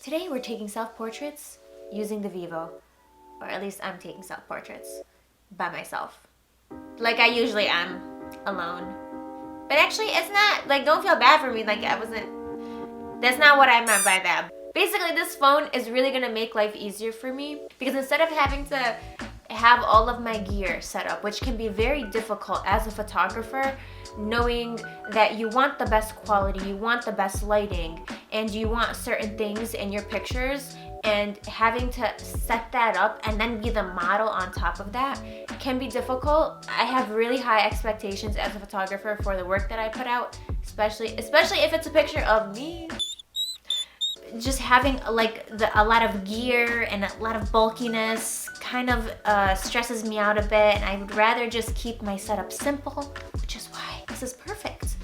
Today we're taking self-portraits using the Vivo. Or at least I'm taking self-portraits by myself. Like I usually am, alone. But actually it's not, like don't feel bad for me, like that's not what I meant by that. Basically this phone is really gonna make life easier for me because instead of having to have all of my gear set up, which can be very difficult as a photographer, knowing that you want the best quality, you want the best lighting, and you want certain things in your pictures, and having to set that up and then be the model on top of that can be difficult. I have really high expectations as a photographer for the work that I put out, especially if it's a picture of me. Just having like a lot of gear and a lot of bulkiness kind of stresses me out a bit, and I would rather just keep my setup simple, which is why this is perfect.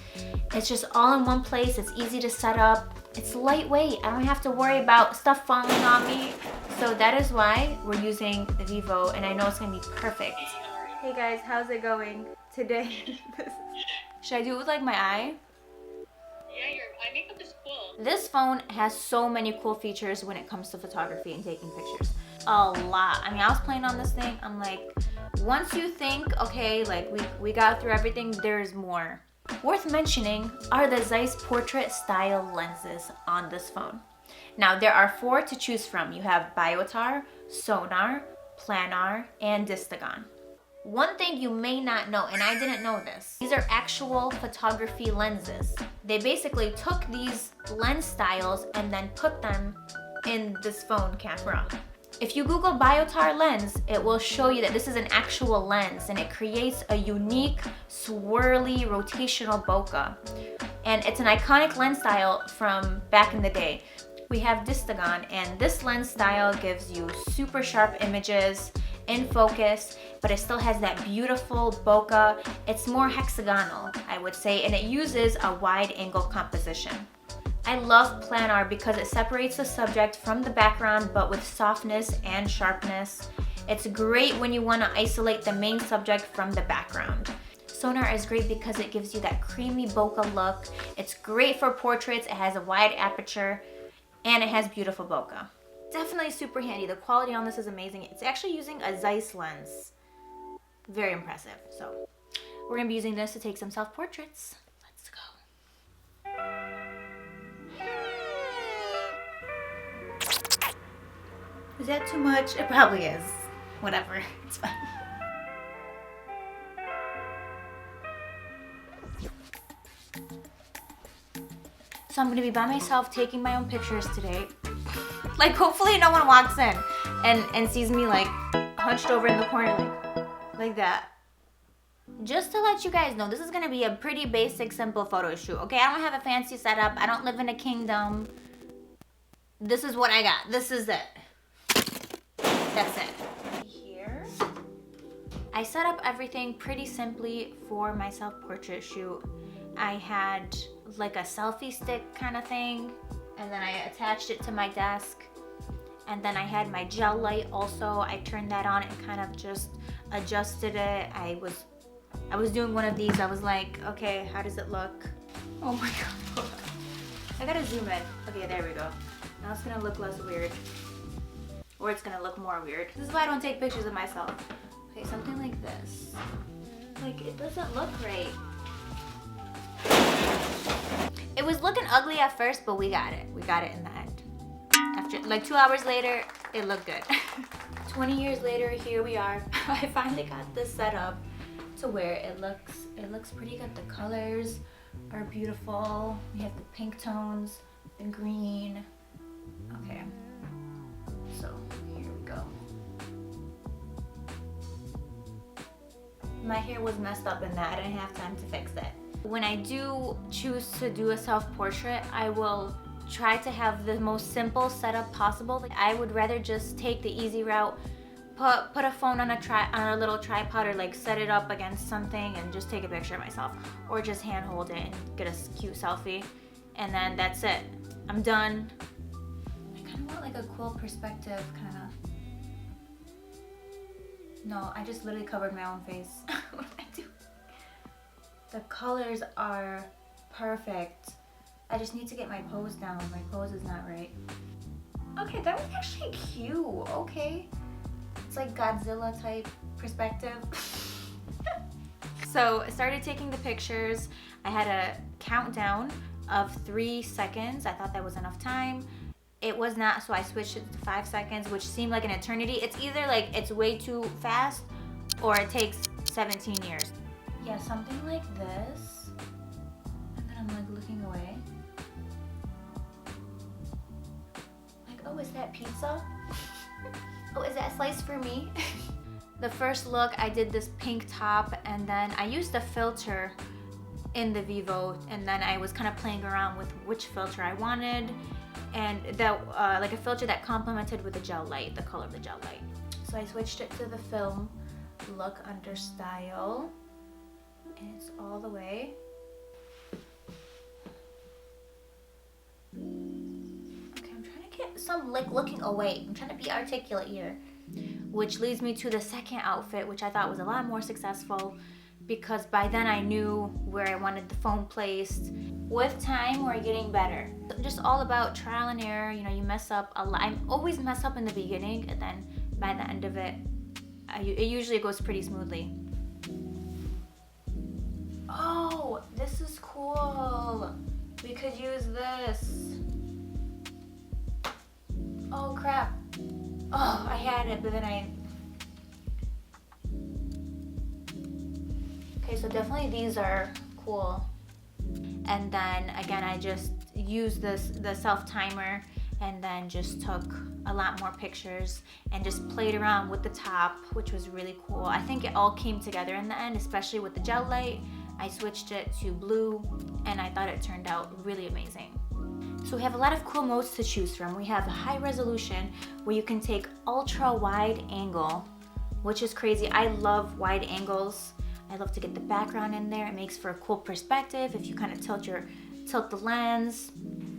It's just all in one place, it's easy to set up, it's lightweight, I don't have to worry about stuff falling on me. So that is why we're using the Vivo, and I know it's gonna be perfect. Hey guys, how's it going today? Should I do it with like my eye? Yeah, your eye makeup is cool. This phone has so many cool features when it comes to photography and taking pictures. A lot. I mean, I was playing on this thing, I'm like, once you think, okay, like we got through everything, there's more. Worth mentioning are the Zeiss portrait style lenses on this phone. Now, there are 4 to choose from. You have biotar, sonar, planar, and distagon. One thing you may not know, and I didn't know this, these are actual photography lenses. They basically took these lens styles and then put them in this phone camera. If you Google biotar lens, it will show you that this is an actual lens, and it creates a unique, swirly, rotational bokeh. And it's an iconic lens style from back in the day. We have distagon, and this lens style gives you super sharp images in focus, but it still has that beautiful bokeh. It's more hexagonal, I would say, and it uses a wide angle composition. I love planar because it separates the subject from the background, but with softness and sharpness. It's great when you want to isolate the main subject from the background. Sonar is great because it gives you that creamy bokeh look. It's great for portraits, it has a wide aperture, and it has beautiful bokeh. Definitely super handy. The quality on this is amazing. It's actually using a Zeiss lens. Very impressive. So we're gonna be using this to take some self-portraits. Let's go. Is that too much? It probably is. Whatever, it's fine. So I'm gonna be by myself taking my own pictures today. Like hopefully no one walks in and sees me like hunched over in the corner like that. Just to let you guys know, this is gonna be a pretty basic, simple photo shoot, okay? I don't have a fancy setup. I don't live in a kingdom. This is what I got. This is it. That's it. Here, I set up everything pretty simply for my self-portrait shoot. I had like a selfie stick kind of thing, and then I attached it to my desk. And then I had my gel light also. I turned that on and kind of just adjusted it. I was doing one of these. I was like, okay, how does it look? Oh my god. I gotta zoom in. Okay, there we go. Now it's gonna look less weird. Or it's gonna look more weird. This is why I don't take pictures of myself. Okay, something like this. Like, it doesn't look right. It was looking ugly at first, but we got it. We got it in the end. After, like 2 hours later, it looked good. 20 years later, here we are. I finally got this set up to where it looks pretty good. The colors are beautiful. We have the pink tones, the green. Okay. So here we go. My hair was messed up in that. I didn't have time to fix it. When I do choose to do a self-portrait, I will try to have the most simple setup possible. Like, I would rather just take the easy route, put a phone on a little tripod, or like set it up against something and just take a picture of myself, or just hand hold it and get a cute selfie, and then that's it. I'm done. I kind of want like a cool perspective, kind of. No, I just literally covered my own face. What did I do? The colors are perfect. I just need to get my pose down. My pose is not right. Okay, that was actually cute. Okay. It's like Godzilla type perspective. So I started taking the pictures. I had a countdown of 3 seconds. I thought that was enough time. It was not, so I switched it to 5 seconds, which seemed like an eternity. It's either like it's way too fast or it takes 17 years. Yeah, something like this. And then I'm like looking away. Like, oh, is that pizza? Oh, is that a slice for me? The first look, I did this pink top, and then I used a filter in the Vivo, and then I was kind of playing around with which filter I wanted, and that like a filter that complemented with the gel light, the color of the gel light. So I switched it to the film look under style, and it's all the way. Okay, I'm trying to get some like looking away. I'm trying to be articulate here. Which leads me to the second outfit, which I thought was a lot more successful because by then I knew where I wanted the phone placed. With time, we're getting better. Just all about trial and error. You know, you mess up a lot. I always mess up in the beginning, and then by the end of it, it usually goes pretty smoothly. Oh, this is cool. We could use this. Oh crap. Oh, I had it, but then Okay, so definitely these are cool. And then again, I just used the self timer and then just took a lot more pictures and just played around with the top, which was really cool. I think it all came together in the end, especially with the gel light. I switched it to blue and I thought it turned out really amazing. So we have a lot of cool modes to choose from. We have high resolution where you can take ultra wide angle, which is crazy. I love wide angles. I love to get the background in there. It makes for a cool perspective if you kind of tilt the lens.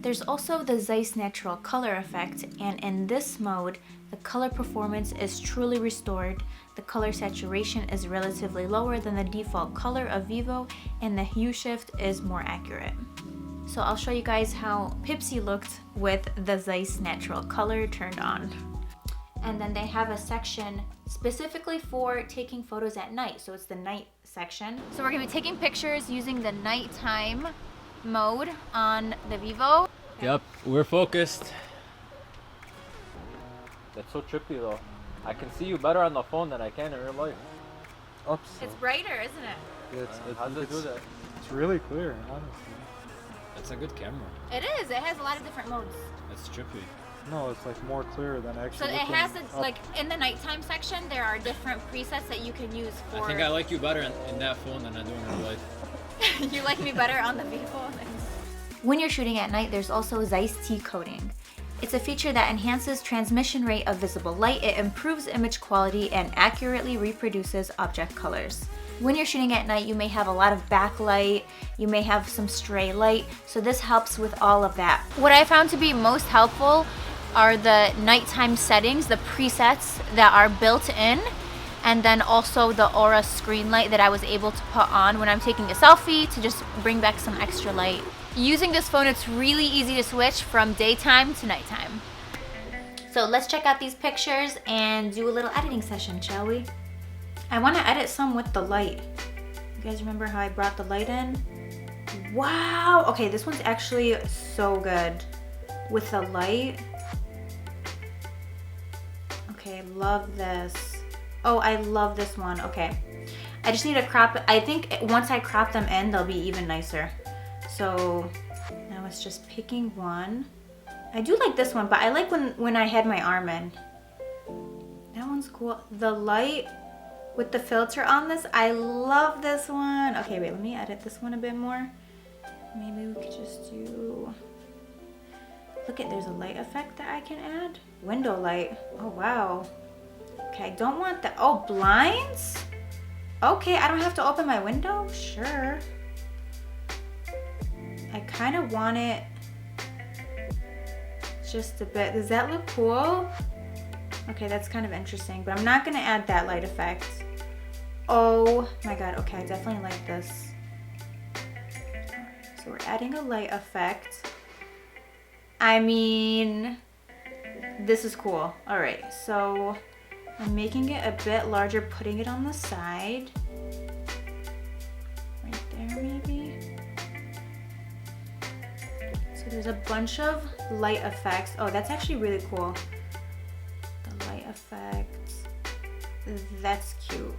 There's also the Zeiss natural color effect, and in this mode, the color performance is truly restored. The color saturation is relatively lower than the default color of Vivo, and the hue shift is more accurate. So I'll show you guys how Pipsy looked with the Zeiss natural color turned on. And then they have a section specifically for taking photos at night. So it's the night section. So we're gonna be taking pictures using the nighttime mode on the Vivo. Yep, we're focused. That's so trippy though. I can see you better on the phone than I can in real life. Oops. It's brighter, isn't it? How does it do that? It's really clear, honestly. It's a good camera. It is. It has a lot of different modes. It's trippy. No, it's like more clear than actually. So it has like in the nighttime section, there are different presets that you can use for. I think I like you better in that phone than I do in real life. You like me better on the Vivo? When you're shooting at night, there's also Zeiss T-coding. It's a feature that enhances transmission rate of visible light. It improves image quality and accurately reproduces object colors. When you're shooting at night, you may have a lot of backlight, you may have some stray light, so this helps with all of that. What I found to be most helpful are the nighttime settings, the presets that are built in, and then also the Aura screen light that I was able to put on when I'm taking a selfie to just bring back some extra light. Using this phone, it's really easy to switch from daytime to nighttime. So let's check out these pictures and do a little editing session, shall we? I want to edit some with the light. You guys remember how I brought the light in? Wow! Okay, this one's actually so good with the light. Okay, love this. Oh, I love this one. Okay. I just need to crop it. I think once I crop them in, they'll be even nicer. So now it's just picking one. I do like this one, but I like when I had my arm in. That one's cool. The light with the filter on this, I love this one. Okay, wait, let me edit this one a bit more. Maybe we could just do, look at, there's a light effect that I can add. Window light, oh wow. Okay, I don't want that, oh, blinds? Okay, I don't have to open my window, sure. I kind of want it just a bit. Does that look cool? Okay, that's kind of interesting, but I'm not gonna add that light effect. Oh my god, okay, I definitely like this. So we're adding a light effect. I mean, This is cool. All right, so I'm making it a bit larger, putting it on the side. Right there, maybe. So there's a bunch of light effects. Oh, that's actually really cool. The light effects. That's cute.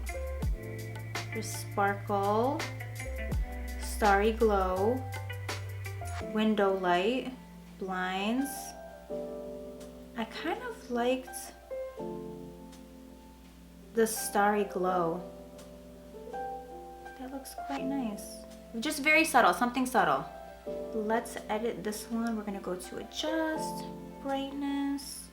There's sparkle, starry glow, window light, blinds. I kind of liked the starry glow. That looks quite nice. Just very subtle, something subtle. Let's edit this one. We're gonna go to adjust, brightness.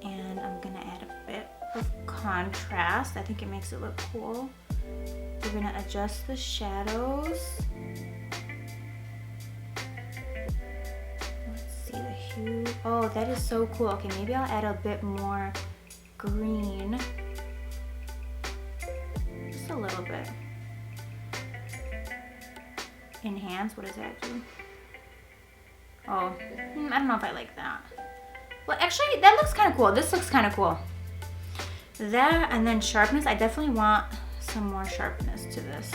And I'm gonna add a bit of contrast. I think it makes it look cool. We're gonna adjust the shadows. The hue. Oh, that is so cool. Okay, maybe I'll add a bit more green. Just a little bit. Enhance, what does that do? Oh, I don't know if I like that. Well, actually, that looks kind of cool. This looks kind of cool. That, and then sharpness. I definitely want some more sharpness to this.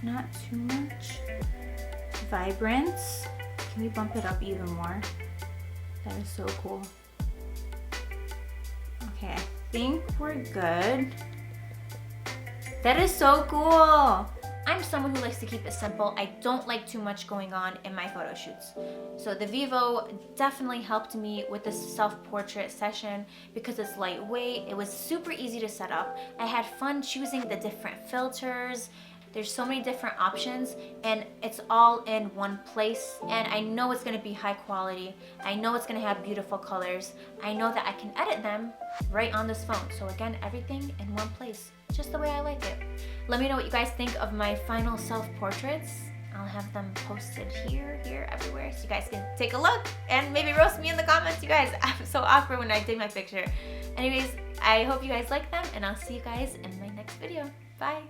Not too much. Vibrance. Can we bump it up even more? That is so cool. Okay, I think we're good. That is so cool. I'm someone who likes to keep it simple. I don't like too much going on in my photo shoots. So the Vivo definitely helped me with this self-portrait session because it's lightweight. It was super easy to set up. I had fun choosing the different filters. There's so many different options and it's all in one place. And I know it's gonna be high quality. I know it's gonna have beautiful colors. I know that I can edit them right on this phone. So again, everything in one place, just the way I like it. Let me know what you guys think of my final self-portraits. I'll have them posted here, everywhere, so you guys can take a look and maybe roast me in the comments. You guys, I'm so awkward when I take my picture. Anyways, I hope you guys like them and I'll see you guys in my next video. Bye.